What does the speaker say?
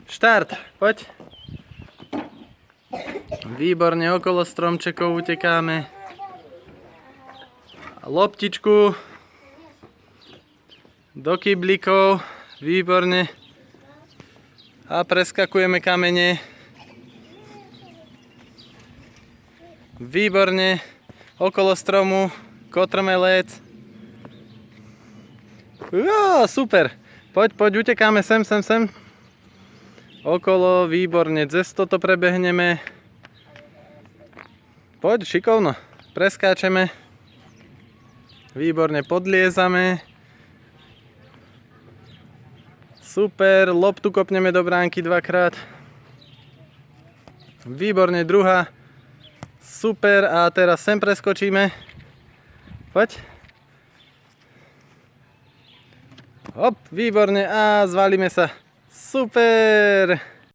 Štart, poď. Výborne, okolo stromčekov utekáme. Loptičku do kyblikov, výborne. A preskakujeme kamene. Výborne, okolo stromu, kotrmelec. Super, poď, utekáme sem. Okolo, výborne, cez toto prebehneme. Poď, šikovno, preskáčeme. Výborne, podliezame. Super, loptu kopneme do bránky dvakrát. Výborne, druhá. Super, a teraz sem preskočíme. Poď. Hop, výborne, a zvalíme sa. Super!